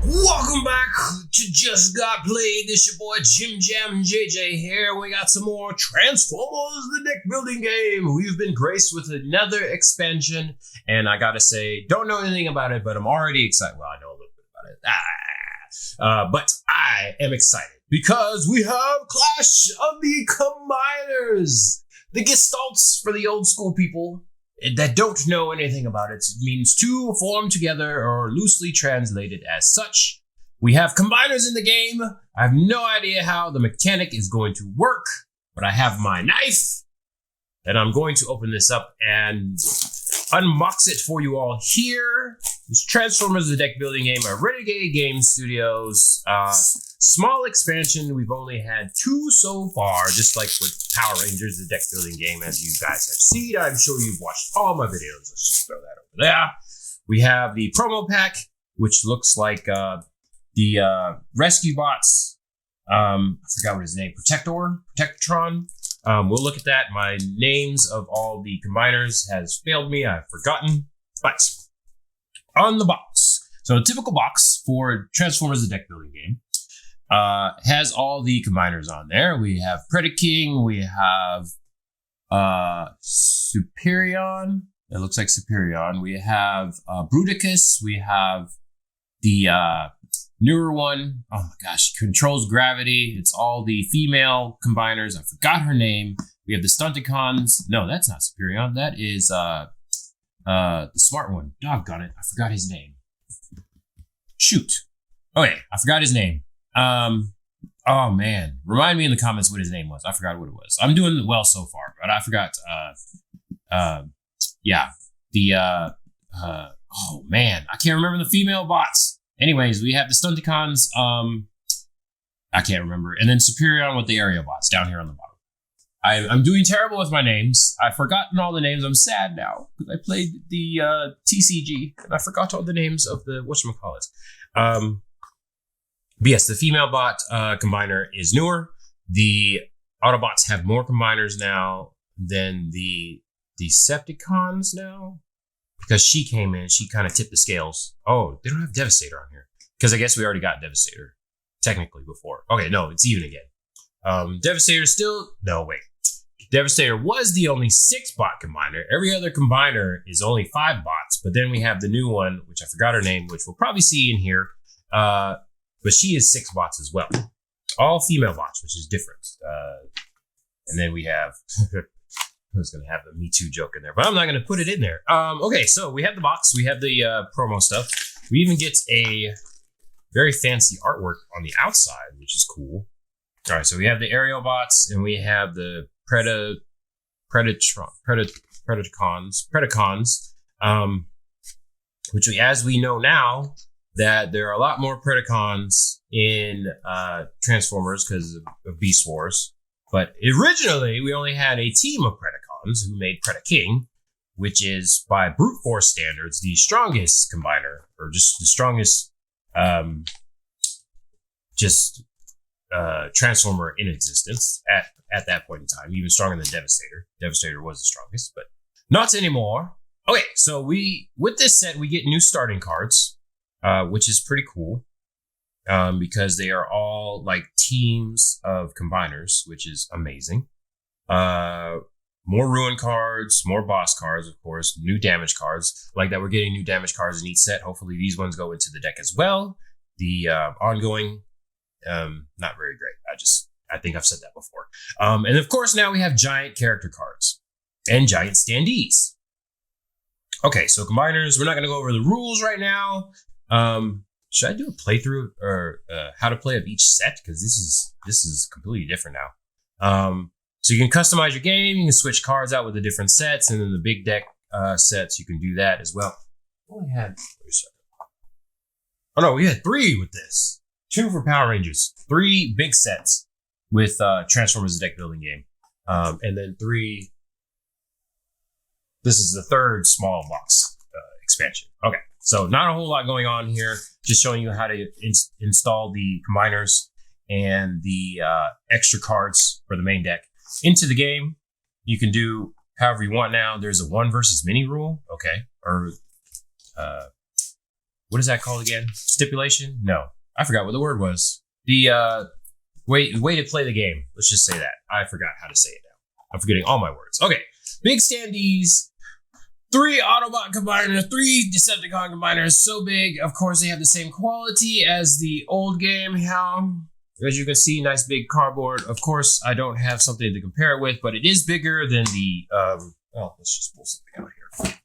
Welcome back to Just Got Played. This your boy Jim Jam JJ here. We got some more Transformers the deck building game. We've been graced with another expansion, and I gotta say, don't know anything about it, but I'm already excited. Well, I know a little bit about it. But I am excited because we have Clash of the Combiners. The Gestalts for the old school people that don't know anything about it. It means two formed together, or loosely translated as such. We have combiners in the game. I have no idea how the mechanic is going to work, but I have my knife, and I'm going to open this up and unbox it for you all here. This Transformers the deck building game, a Renegade Game Studios. Small expansion. We've only had two so far, just like with Power Rangers, the deck building game, as you guys have seen. I'm sure you've watched all my videos. Let's just throw that over there. We have the promo pack, which looks like the rescue bots. I forgot what his name. Protectron. We'll look at that. My names of all the combiners has failed me. I've forgotten. But on the box, so a typical box for Transformers the deck building game. Has all the combiners on there. We have Predaking, we have Superion. It looks like Superion. We have Bruticus. We have the newer one. Oh my gosh, controls gravity. It's all the female combiners. I forgot her name. We have the Stunticons. No, that's not Superion. That is the smart one. Doggone it. I forgot his name. Shoot. Okay, I forgot his name. Oh man, remind me in the comments what his name was. I forgot what it was. I'm doing well so far, but I forgot. Oh man, I can't remember the female bots. Anyways, we have the Stunticons. I can't remember, and then Superion with the area bots down here on the bottom. I'm doing terrible with my names. I've forgotten all the names. I'm sad now because I played the TCG and I forgot all the names of the whatchamacallit. But yes, the female bot combiner is newer. The Autobots have more combiners now than the Decepticons now. Because she came in, she kind of tipped the scales. Oh, they don't have Devastator on here. Because I guess we already got Devastator, technically, before. Okay, no, it's even again. Devastator still... No, wait. Devastator was the only 6-bot combiner. Every other combiner is only 5 bots. But then we have the new one, which I forgot her name, which we'll probably see in here. But she is 6 bots as well. All female bots, which is different. And then we have... I was going to have a Me Too joke in there, but I'm not going to put it in there. Okay, so we have the box. We have the promo stuff. We even get a very fancy artwork on the outside, which is cool. All right, so we have the aerial bots, and we have the Predacons, which as we know now, that there are a lot more Predacons in Transformers because of Beast Wars. But originally, we only had a team of Predacons who made Predaking, which is, by brute force standards, the strongest combiner, or just the strongest Transformer in existence at that point in time, even stronger than Devastator. Devastator was the strongest, but not anymore. Okay, so with this set, we get new starting cards, which is pretty cool. Because they are all like teams of combiners, which is amazing. More ruin cards, more boss cards, of course, new damage cards. Like that, we're getting new damage cards in each set. Hopefully these ones go into the deck as well. The ongoing, not very great. I think I've said that before. And of course, now we have giant character cards and giant standees. Okay, so combiners, we're not going to go over the rules right now. Should I do a playthrough or how to play of each set? Because this is completely different now. So you can customize your game. You can switch cards out with the different sets, and then the big deck sets, you can do that as well. We only had... Oh no, we had 3 with this. 2 for Power Rangers. 3 big sets with Transformers the deck building game. And then 3... This is the 3rd small box expansion. Okay. So not a whole lot going on here, just showing you how to install the combiners and the extra cards for the main deck into the game. You can do however you want now. There's a 1 versus many rule, okay, or what is that called again? Stipulation? No, I forgot what the word was. The way to play the game. Let's just say that. I forgot how to say it now. I'm forgetting all my words. Okay, big standees. 3 Autobot combiners, 3 Decepticon combiners, so big. Of course, they have the same quality as the old game. How? As you can see, nice big cardboard. Of course, I don't have something to compare it with, but it is bigger than the, well, let's just pull something out here.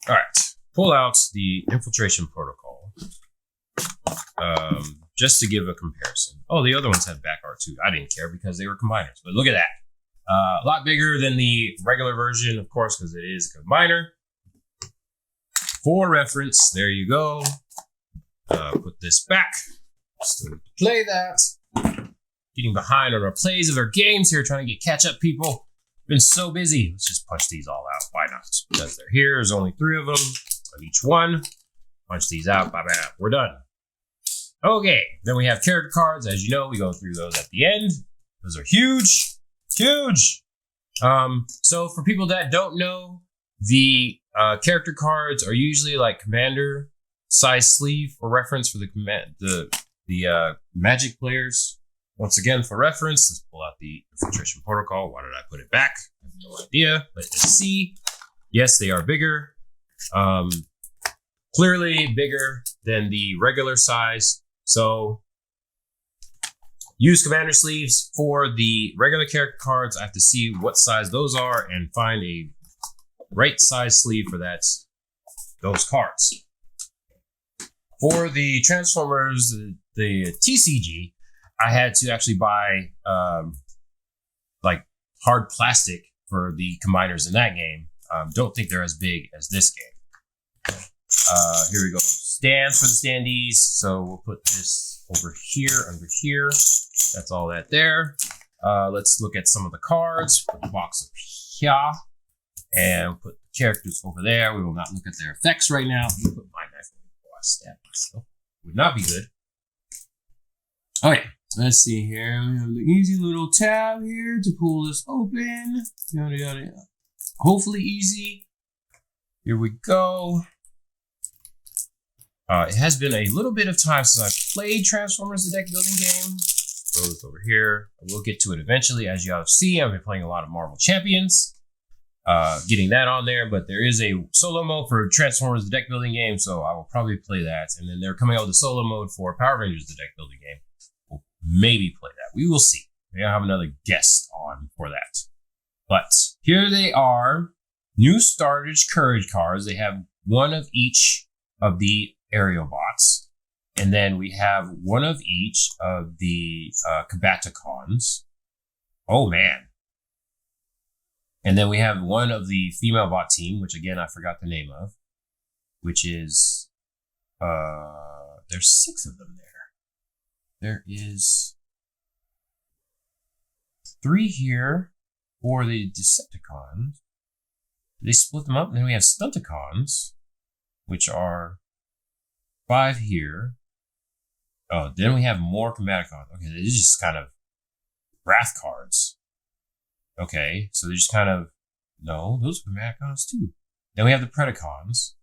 All right, pull out the infiltration protocol, just to give a comparison. Oh, the other ones had back art too. I didn't care because they were combiners, but look at that. A lot bigger than the regular version, of course, because it is a combiner. For reference, there you go. Put this back. Still play that. Getting behind on our plays of our games here, trying to catch up, people. Been so busy. Let's just punch these all out. Why not? Because they're here. There's only 3 of them on each one. Punch these out. Bye bye. We're done. Okay. Then we have character cards. As you know, we go through those at the end. Those are huge. Huge. So for people that don't know, the character cards are usually like commander size sleeve for reference for the magic players. Once again, for reference, let's pull out the infiltration protocol. Why did I put it back? I have no idea. Let's see. Yes, they are bigger. Clearly bigger than the regular size. So use commander sleeves. For the regular character cards, I have to see what size those are and find a right size sleeve for those cards. For the Transformers, the TCG, I had to actually buy like hard plastic for the combiners in that game. Don't think they're as big as this game. Here we go. Stands for the standees. So we'll put this over here, under here. That's all that there. Let's look at some of the cards. Put the box up here. And put the characters over there. We will not look at their effects right now. Let me put my knife away before I stab myself. Would not be good. Okay, let's see here. We have the easy little tab here to pull this open. Yada, yada, yada. Hopefully easy. Here we go. It has been a little bit of time since I've played Transformers, the deck building game. Throw this over here. We'll get to it eventually. As you all see, I've been playing a lot of Marvel Champions. Getting that on there, but there is a solo mode for Transformers, the deck building game, so I will probably play that. And then they're coming out with a solo mode for Power Rangers, the deck building game. We'll maybe play that. We will see. Maybe I'll have another guest on for that. But here they are. New Startage Courage cards. They have one of each of the aerial bots. And then we have one of each of the Combaticons. Oh, man. And then we have one of the female bot team, which again, I forgot the name of, which is, there's 6 of them there. There is 3 here for the Decepticons. They split them up, and then we have Stunticons, which are 5 here. Oh, then we have more Combaticons. Okay, this is just kind of Wrath cards. Okay, so they're just kind of, no, those are Combaticons too. Then we have the Predacons.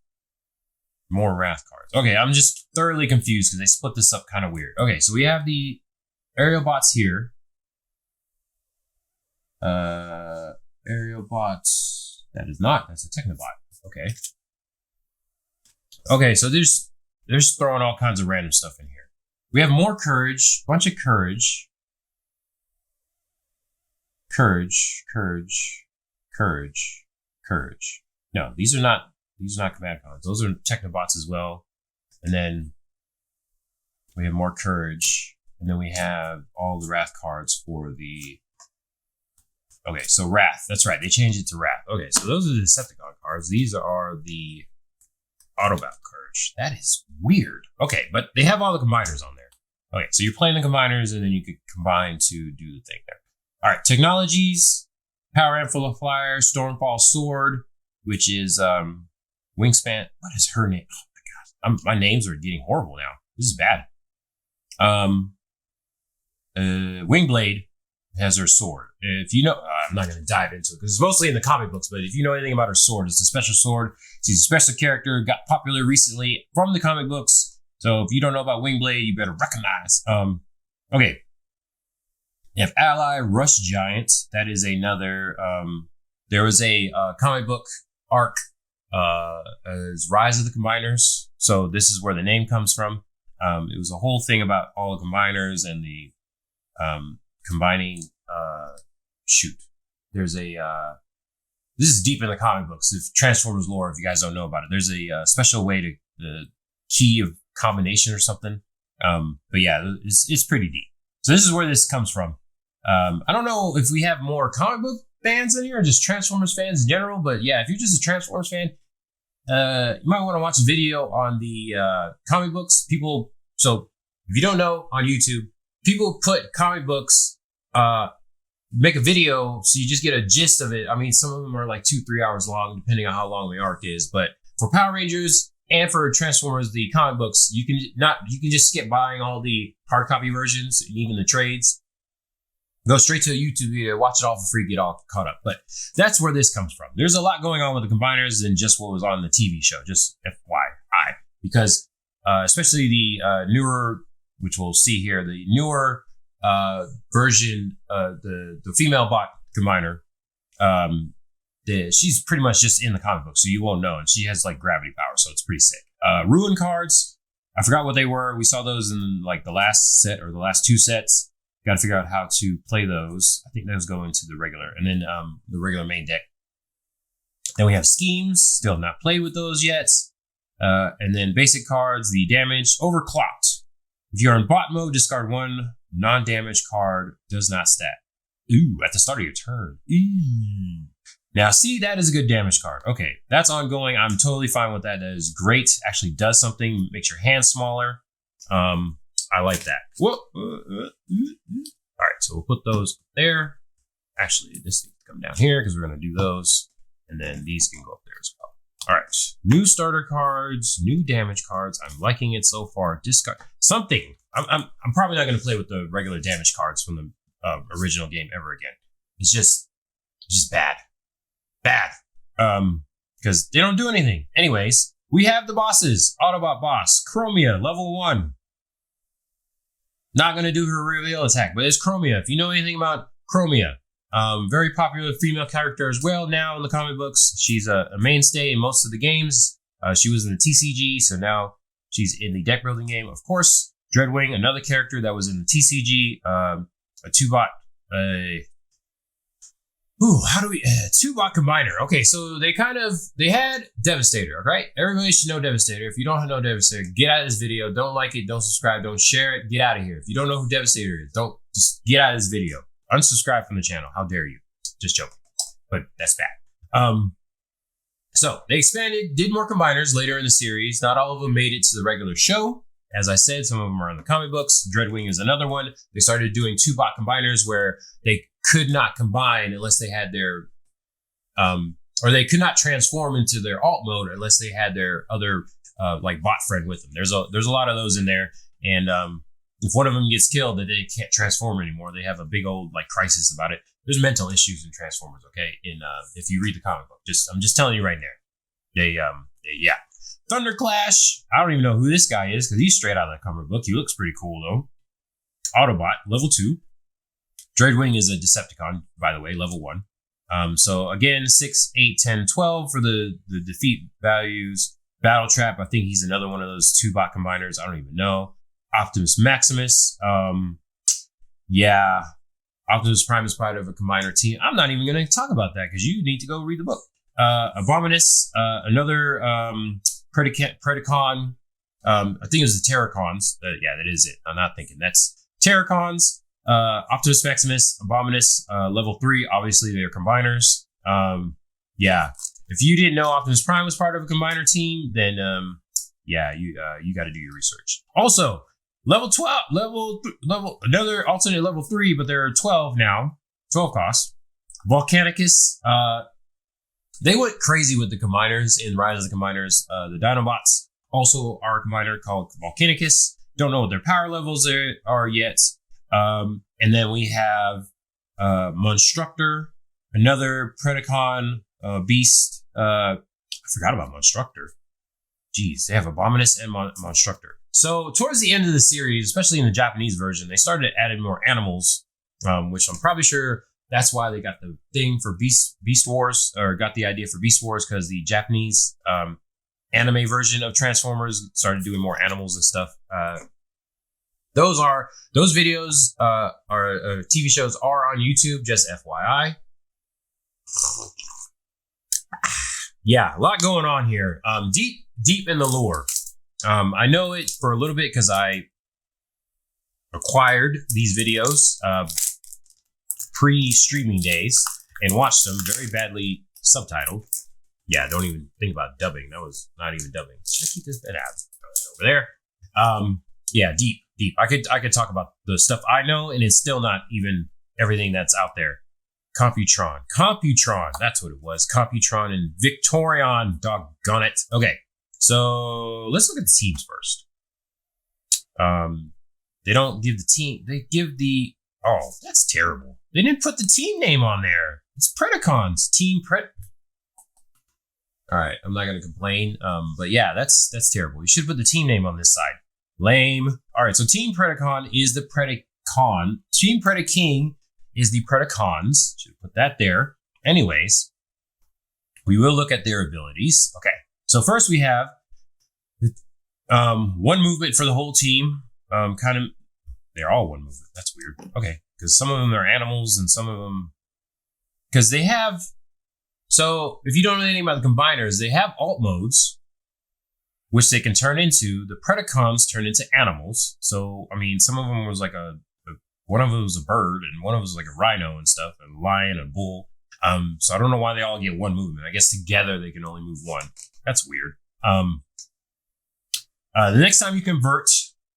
More Wrath cards. Okay, I'm just thoroughly confused because they split this up kind of weird. Okay, so we have the aerial bots here. Aerial bots. That is not, that's a Technobot. Okay. Okay, so they're just throwing all kinds of random stuff in here. We have more Courage, bunch of Courage. Courage. No, these are not Combaticons. Those are Technobots as well. And then we have more Courage. And then we have all the Wrath cards for the... Okay, so Wrath. That's right. They changed it to Wrath. Okay, so those are the Decepticon cards. These are the Autobot Courage. That is weird. Okay, but they have all the combiners on there. Okay, so you're playing the combiners and then you could combine to do the thing there. All right, technologies, Power Amplifier, Stormfall Sword, which is Wingspan. What is her name? Oh my god, my names are getting horrible now. This is bad. Wingblade, has her sword. If you know, I'm not going to dive into it because it's mostly in the comic books, but if you know anything about her sword, it's a special sword. She's a special character, got popular recently from the comic books. So if you don't know about Wingblade, you better recognize. Okay. You have Ally Rush Giant. That is another, there was a comic book arc, as Rise of the Combiners. So this is where the name comes from. It was a whole thing about all the combiners and the combining. There's a this is deep in the comic books. If Transformers lore, if you guys don't know about it, there's a special way to the key of combination or something. But yeah, it's pretty deep. So this is where this comes from. I don't know if we have more comic book fans in here or just Transformers fans in general, but yeah, if you're just a Transformers fan, you might want to watch a video on the comic books. So if you don't know, on YouTube, people put comic books, make a video so you just get a gist of it. I mean, some of them are like 2-3 hours long, depending on how long the arc is. But for Power Rangers and for Transformers, the comic books, you can just skip buying all the hard copy versions and even the trades. Go straight to a YouTube video, watch it all for free, get all caught up. But that's where this comes from. There's a lot going on with the combiners than just what was on the TV show, just FYI. Because especially the newer, which we'll see here, the newer version, the female bot combiner, she's pretty much just in the comic book, so you won't know. And she has like gravity power, so it's pretty sick. Ruin cards, I forgot what they were. We saw those in like the last set or the last 2 sets. Got to figure out how to play those. I think those go into the regular, and then the regular main deck. Then we have schemes, still not played with those yet. And then basic cards, the damage, overclocked. If you're in bot mode, discard 1 non-damage card, does not stat. Ooh, at the start of your turn. Ooh. Now, see, that is a good damage card. Okay, that's ongoing. I'm totally fine with that. That is great. Actually does something, makes your hand smaller. I like that. Whoa. All right, so we'll put those there. Actually, this needs to come down here because we're going to do those. And then these can go up there as well. All right, new starter cards, new damage cards. I'm liking it so far. Discard something. I'm probably not going to play with the regular damage cards from the original game ever again. It's just bad. Because they don't do anything. Anyways, we have the bosses. Autobot boss, Chromia, level 1. Not going to do her reveal attack, but it's Chromia. If you know anything about Chromia, very popular female character as well now in the comic books. She's a mainstay in most of the games. She was in the TCG, so now she's in the deck building game. Of course, Dreadwing, another character that was in the TCG, a 2-bot, 2-bot combiner. Okay, so they had Devastator, right? Everybody should know Devastator. If you don't know Devastator, get out of this video. Don't like it, don't subscribe, don't share it, get out of here. If you don't know who Devastator is, just get out of this video. Unsubscribe from the channel. How dare you? Just joking. But that's bad. So they expanded, did more combiners later in the series. Not all of them made it to the regular show. As I said, some of them are in the comic books. Dreadwing is another one. They started doing 2-bot combiners where they could not combine unless they had their, or they could not transform into their alt mode unless they had their other, like bot friend with them. There's a lot of those in there. And, if one of them gets killed, then they can't transform anymore. They have a big old like crisis about it. There's mental issues in Transformers. Okay. If you read the comic book, I'm just telling you right there. Yeah. Thunderclash. I don't even know who this guy is because he's straight out of the comic book. He looks pretty cool though. Autobot, level 2. Dreadwing is a Decepticon, by the way, level 1. So again, 6, 8, 10, 12 for the defeat values. Battle Trap, I think he's another one of those 2-bot combiners. I don't even know. Optimus Maximus. Yeah. Optimus Prime is part of a combiner team. I'm not even going to talk about that because you need to go read the book. Abominus, another Predacon. I think it was the Terracons. Yeah, that is it. I'm not thinking. That's Terracons. Optimus Maximus, Abominus, level 3. Obviously, they're combiners. Yeah. If you didn't know Optimus Prime was part of a combiner team, then yeah, you got to do your research. Also, level 12, another alternate level 3, but there are 12 now. 12 costs. Volcanicus. They went crazy with the combiners in Rise of the Combiners. The Dinobots also are a combiner called Volcanicus. Don't know what their power levels are yet. And then we have Monstructor, another Predacon beast. I forgot about Monstructor. Jeez, they have Abominus and Monstructor. So towards the end of the series, especially in the Japanese version, they started adding more animals, which I'm probably sure that's why they got the thing for Beast Wars, or got the idea for Beast Wars, because the Japanese anime version of Transformers started doing more animals and stuff. Those videos are TV shows are on YouTube, just FYI. Yeah, a lot going on here. Deep in the lore. I know it for a little bit because I acquired these videos pre-streaming days and watched them very badly subtitled. Yeah, don't even think about dubbing. That was not even dubbing. Should I keep this bit out? Over there. Yeah, deep. I could talk about the stuff I know, and it's still not even everything that's out there. Computron, that's what it was. Computron and Victorion, doggone it. Okay, so let's look at the teams first. They don't give the team, they give the, oh, that's terrible. They didn't put the team name on there. It's Predacons, Team Pred. All right, I'm not going to complain, but yeah, that's terrible. You should put the team name on this side. Lame. All right, so Team Predacon is the Predacon. Team Predaking is the Predacons. Should put that there. Anyways, we will look at their abilities. Okay, so first we have one movement for the whole team. They're all one movement. That's weird. Okay, because some of them are animals and some of them, because they have. So if you don't know anything about the combiners, they have alt modes, which they can turn into. The Predacons turn into animals. So, I mean, some of them was like one of them was a bird, and one of them was like a rhino and stuff, and a lion, and a bull. So I don't know why they all get one movement. I guess together they can only move one. That's weird. The next time you convert,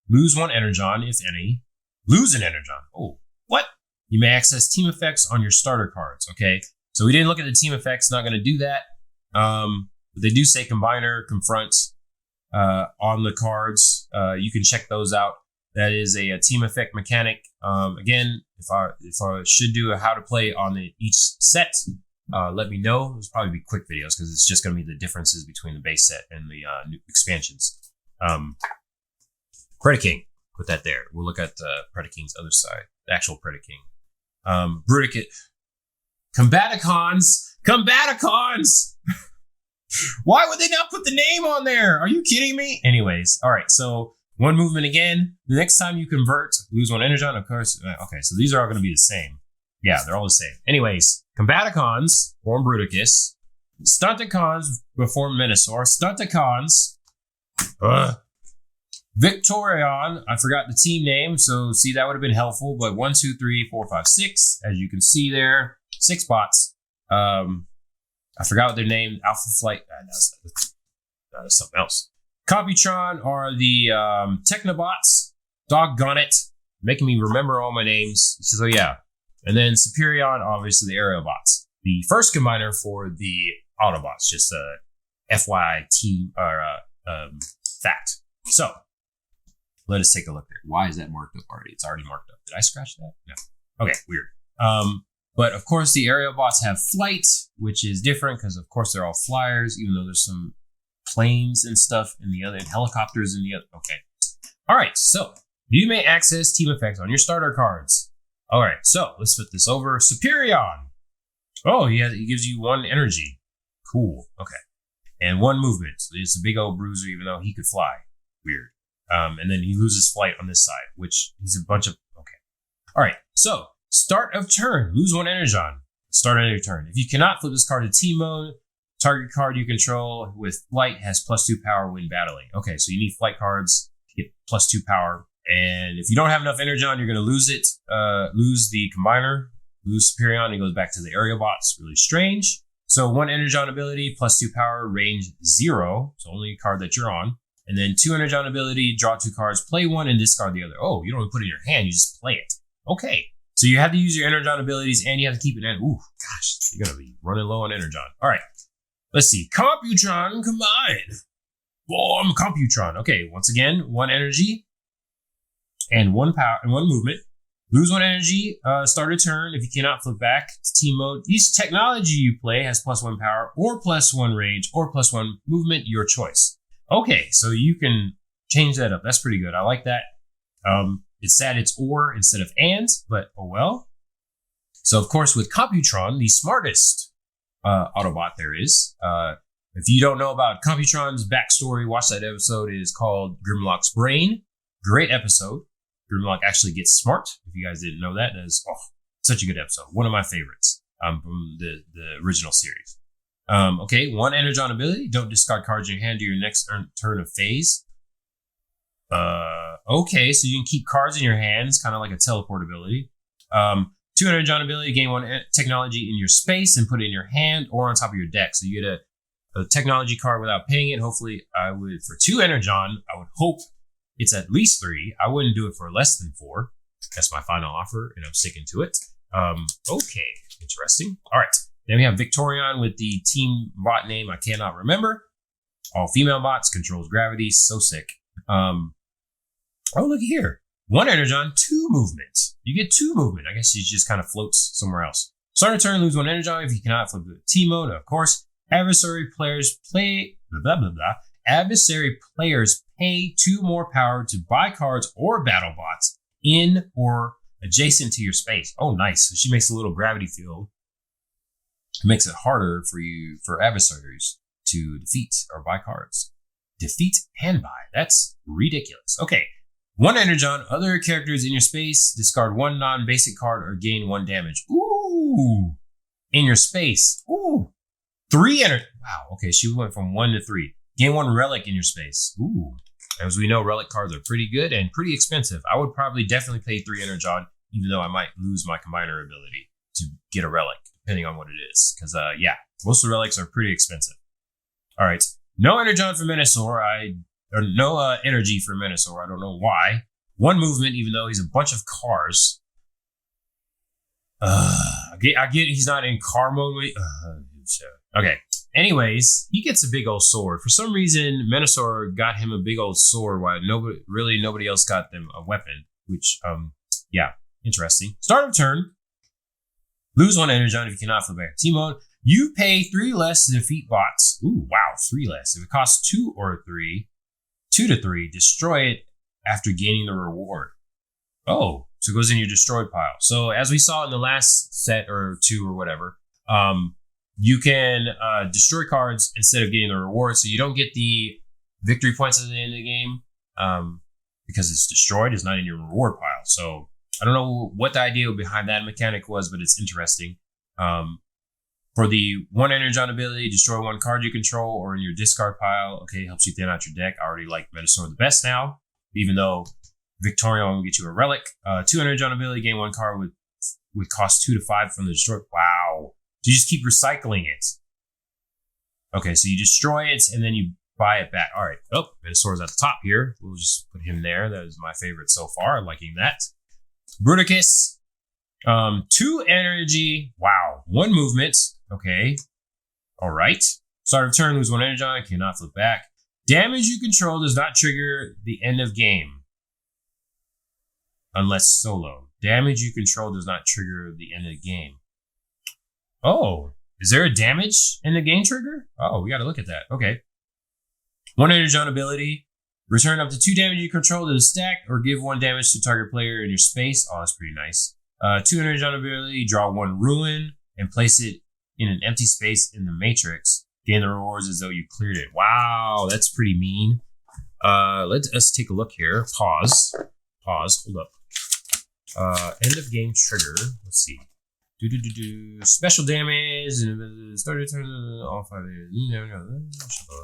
lose one energon, if any. Lose an energon. Oh, what? You may access team effects on your starter cards. Okay. So we didn't look at the team effects, not going to do that. But they do say combiner, confront on the cards. You can check those out. That is a team effect mechanic. Again, if I should do a how to play on each set, let me know. There's probably be quick videos because it's just going to be the differences between the base set and the new expansions. Predaking, put that there. We'll look at Predaking's other side, the actual Predaking. Birkett. Combaticons! Why would they not put the name on there? Are you kidding me? Anyways, all right, so one movement again. The next time you convert, lose one energon, of course. Okay, so these are all going to be the same. Yeah, they're all the same. Anyways, Combaticons form Bruticus. Stunticons form Minosaur. Stunticons. Victorion, I forgot the team name, so see, that would have been helpful, but 1, 2, 3, 4, 5, 6, as you can see there. 6 bots. I forgot what their name. Alpha Flight. That's something else. Computron are the Technobots. Doggone it. Making me remember all my names. So yeah. And then Superion, obviously the aerial bots. The first combiner for the Autobots. Just a FYI team or fact. So let us take a look there. Why is that marked up already? It's already marked up. Did I scratch that? No. Okay, weird. But of course, the aerial bots have flight, which is different because, of course, they're all flyers, even though there's some planes and stuff in the other, and helicopters in the other. Okay. All right. So you may access team effects on your starter cards. All right. So let's flip this over. Superion. Oh, yeah. He gives you 1 energy. Cool. Okay. And 1 movement. So it's a big old bruiser, even though he could fly. Weird. And then he loses flight on this side, which he's a bunch of. Okay. All right. So. Start of turn. Lose 1 energon. Start on your turn. If you cannot flip this card to team mode, target card you control with flight has +2 power when battling. Okay, so you need flight cards to get +2 power. And if you don't have enough energon, you're going to lose it. Lose the combiner. Lose Superion. It goes back to the aerial bots. Really strange. So 1 energon ability, +2 power, range 0. So only a card that you're on. And then 2 energon ability, draw 2 cards, play 1 and discard the other. Oh, you don't even put it in your hand. You just play it. Okay. So you have to use your energon abilities and you have to keep it in. Ooh, gosh, you're going to be running low on energon. All right. Let's see. Computron combine. Form Computron. Okay, once again, 1 energy and 1 power and 1 movement. Lose 1 energy, start a turn. If you cannot flip back to team mode, each technology you play has +1 power or +1 range or +1 movement, your choice. Okay, so you can change that up. That's pretty good. I like that. It's sad it's or instead of and, but oh well. So of course with Computron, the smartest Autobot there is. If you don't know about Computron's backstory, watch that episode. It is called Grimlock's Brain. Great episode. Grimlock actually gets smart. If you guys didn't know that, that is such a good episode. One of my favorites from the original series. Okay, 1 Energon ability. Don't discard cards in your hand to your next turn of phase. Okay, so you can keep cards in your hands, kind of like a teleport ability. 2 Energon ability. Gain 1 technology in your space and put it in your hand or on top of your deck. So you get a technology card without paying it. Hopefully, I would for 2 Energon. I would hope it's at least 3. I wouldn't do it for less than 4. That's my final offer, and I'm sticking to it. Okay, interesting. All right, then we have Victorion with the team bot name I cannot remember. All female bots, controls gravity. So sick. Oh, look here. 1 Energon, 2 movement. You get 2 movement. I guess she just kind of floats somewhere else. Start a turn, lose 1 Energon if you cannot flip to team mode, of course. Adversary players play blah blah blah. Adversary players pay 2 more power to buy cards or battle bots in or adjacent to your space. Oh, nice. So she makes a little gravity field. It makes it harder for adversaries to defeat or buy cards. Defeat and buy. That's ridiculous. Okay. 1 Energon, other characters in your space, discard 1 non-basic card or gain 1 damage. Ooh. In your space. Ooh. 3 Energon. Wow. Okay, she went from 1 to 3. Gain 1 relic in your space. Ooh. As we know, relic cards are pretty good and pretty expensive. I would probably definitely pay 3 Energon, even though I might lose my combiner ability to get a relic, depending on what it is. Because, yeah, most of the relics are pretty expensive. All right. No Energon for Menasor. No energy for Menasor. I don't know why. 1 movement, even though he's a bunch of cars. I get he's not in car mode. Okay. Anyways, he gets a big old sword. For some reason, Menasor got him a big old sword while nobody else got them a weapon. Which, yeah, interesting. Start of turn. Lose 1 Energon if you cannot flip back to team mode. You pay 3 less to defeat bots. Ooh, wow, 3 less. If it costs 2 or 3, 2 to 3, destroy it after gaining the reward. Oh, so it goes in your destroyed pile. So as we saw in the last set or 2 or whatever, you can destroy cards instead of getting the reward. So you don't get the victory points at the end of the game because it's destroyed. It's not in your reward pile. So I don't know what the idea behind that mechanic was, but it's interesting. For the 1 Energon ability, destroy 1 card you control or in your discard pile. Okay, helps you thin out your deck. I already like Menasor the best now, even though Victorion will get you a relic. 2 Energon ability, gain 1 card with cost 2 to 5 from the destroy. Wow. So you just keep recycling it. Okay, so you destroy it and then you buy it back. All right. Oh, Menasor's at the top here. We'll just put him there. That is my favorite so far. Liking that. Bruticus. 2 energy. Wow. 1 movement. Okay. All right. Start of turn, lose 1 Energon. Cannot flip back. Damage you control does not trigger the end of game. Unless solo. Damage you control does not trigger the end of the game. Oh, is there a damage in the game trigger? Oh, we got to look at that. Okay. 1 Energon ability. Return up to 2 damage you control to the stack or give 1 damage to target player in your space. Oh, that's pretty nice. 2 Energon ability. Draw 1 ruin and place it in an empty space in the matrix. Gain the rewards as though you cleared it. Wow, that's pretty mean. Let us take a look here. Pause. Hold up. End of game trigger. Let's see. Special damage. Started turn all 5.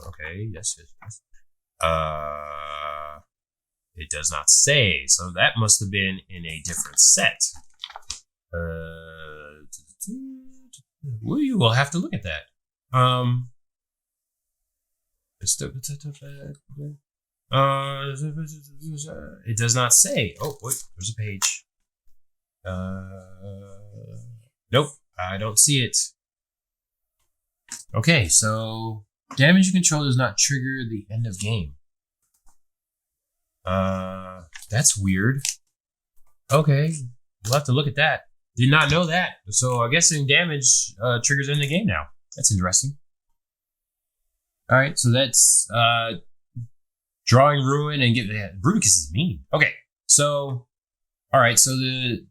Okay. Yes. It does not say. So that must have been in a different set. We will have to look at that. It does not say. Oh, wait, there's a page. Nope, I don't see it. Okay, so damage you control does not trigger the end of game. That's weird. Okay, we'll have to look at that. Did not know that. So I'm guessing damage triggers in the game now. That's interesting. All right, so that's drawing ruin and get Bruticus is mean. Okay, so all right, so the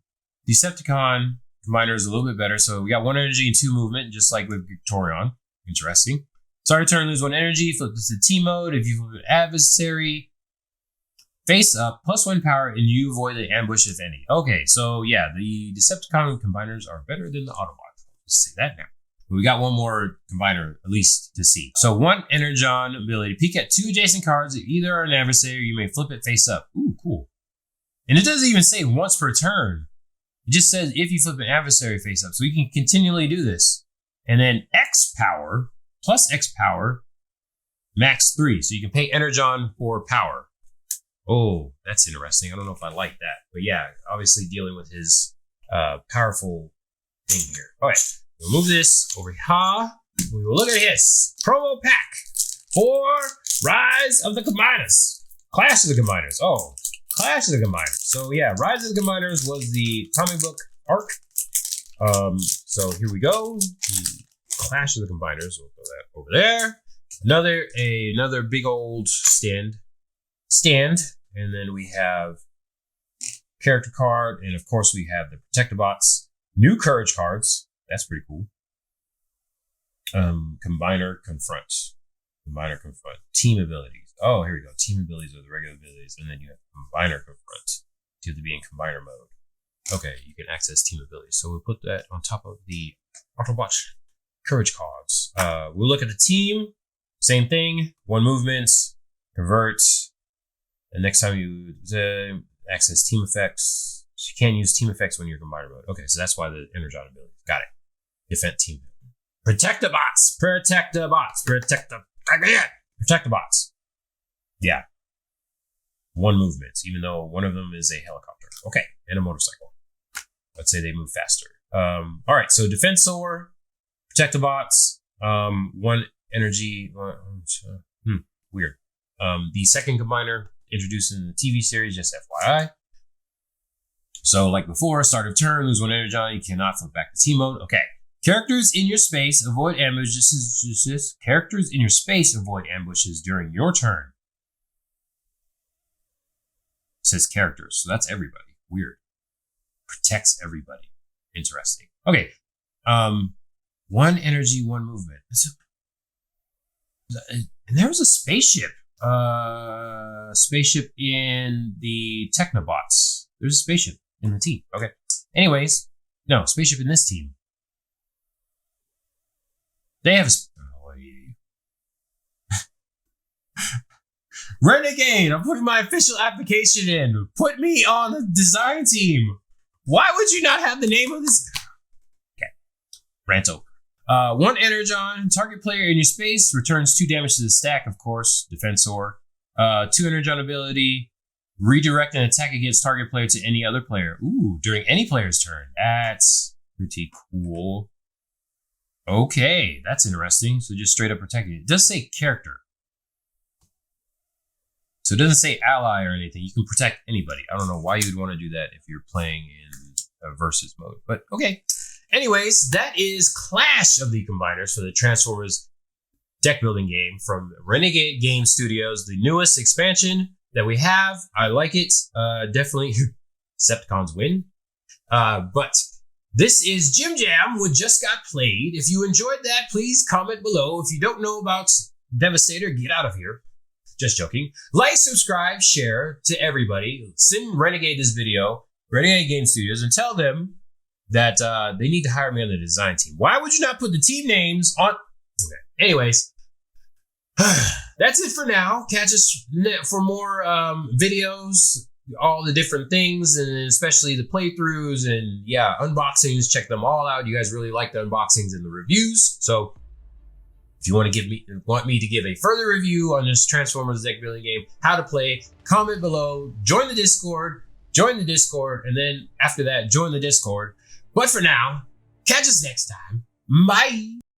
Decepticon combiner is a little bit better. So we got 1 energy and 2 movement, just like with Victorion. Interesting. Start a turn, lose 1 energy. Flip this to team mode. If you flip an adversary face up, +1 power, and you avoid the ambush if any. Okay, so yeah, the Decepticon combiners are better than the Autobots. Let's say that now. We got one more combiner, at least, to see. So 1 Energon ability. Peek at 2 adjacent cards. If either are an adversary, you may flip it face up. Ooh, cool. And it doesn't even say once per turn. It just says if you flip an adversary face up. So we can continually do this. And then X power, plus X power, max 3. So you can pay Energon for power. Oh, that's interesting. I don't know if I like that. But yeah, obviously dealing with his powerful thing here. All right. We'll move this over here. We will look at his promo pack for Rise of the Combiners. Clash of the Combiners. Oh, Clash of the Combiners. So yeah, Rise of the Combiners was the comic book arc. So here we go. Clash of the Combiners. We'll throw that over there. Another big old stand. And then we have character card. And of course we have the Protectobots. New courage cards. That's pretty cool. Combiner Confront. Team abilities. Oh, here we go. Team abilities are the regular abilities. And then you have Combiner Confront. You have to be in combiner mode. Okay, you can access team abilities. So we'll put that on top of the Autobot courage cards. We'll look at the team. Same thing. 1 movement. Convert. And next time you access team effects. So you can't use team effects when you're in combiner mode. Okay, so that's why the Energon ability. Got it. Defend team. Protect the bots. Yeah. 1 movement, even though one of them is a helicopter. Okay, and a motorcycle. Let's say they move faster. All right, so Defensor, Protect the bots, 1 energy. Weird. The second combiner introduced in the TV series, just FYI. So like before, start of turn, lose 1 energy. You cannot flip back to team mode. Okay. Characters in your space avoid ambushes. Characters in your space avoid ambushes during your turn. It says characters, so that's everybody. Weird. Protects everybody. Interesting. Okay. 1 energy, 1 movement. And there was a spaceship. Spaceship in the Technobots. There's a spaceship in the team. Okay. Anyways, no, spaceship in this team. They have Renegade. I'm putting my official application in. Put me on the design team. Why would you not have the name of this? Okay. Rant over. 1 Energon. Target player in your space returns 2 damage to the stack, of course. Defensor. 2 Energon ability. Redirect an attack against target player to any other player. Ooh, during any player's turn. That's pretty cool. Okay, that's interesting. So just straight up protecting it. It does say character. So it doesn't say ally or anything. You can protect anybody. I don't know why you'd want to do that if you're playing in a versus mode. But okay. Anyways, that is Clash of the Combiners for the Transformers deck building game from Renegade Game Studios. The newest expansion that we have. I like it. Definitely Decepticons win. But this is Jim Jam with Just Got Played. If you enjoyed that, please comment below. If you don't know about Devastator, get out of here. Just joking. Like, subscribe, share to everybody. Send Renegade this video, Renegade Game Studios, and tell them that they need to hire me on the design team. Why would you not put the team names on? Okay. Anyways, that's it for now. Catch us for more videos, all the different things, and especially the playthroughs and yeah, unboxings. Check them all out. You guys really like the unboxings and the reviews. So if you want me to give a further review on this Transformers deck building game, how to play, comment below, join the Discord, and then after that, join the Discord. But for now, catch us next time. Bye.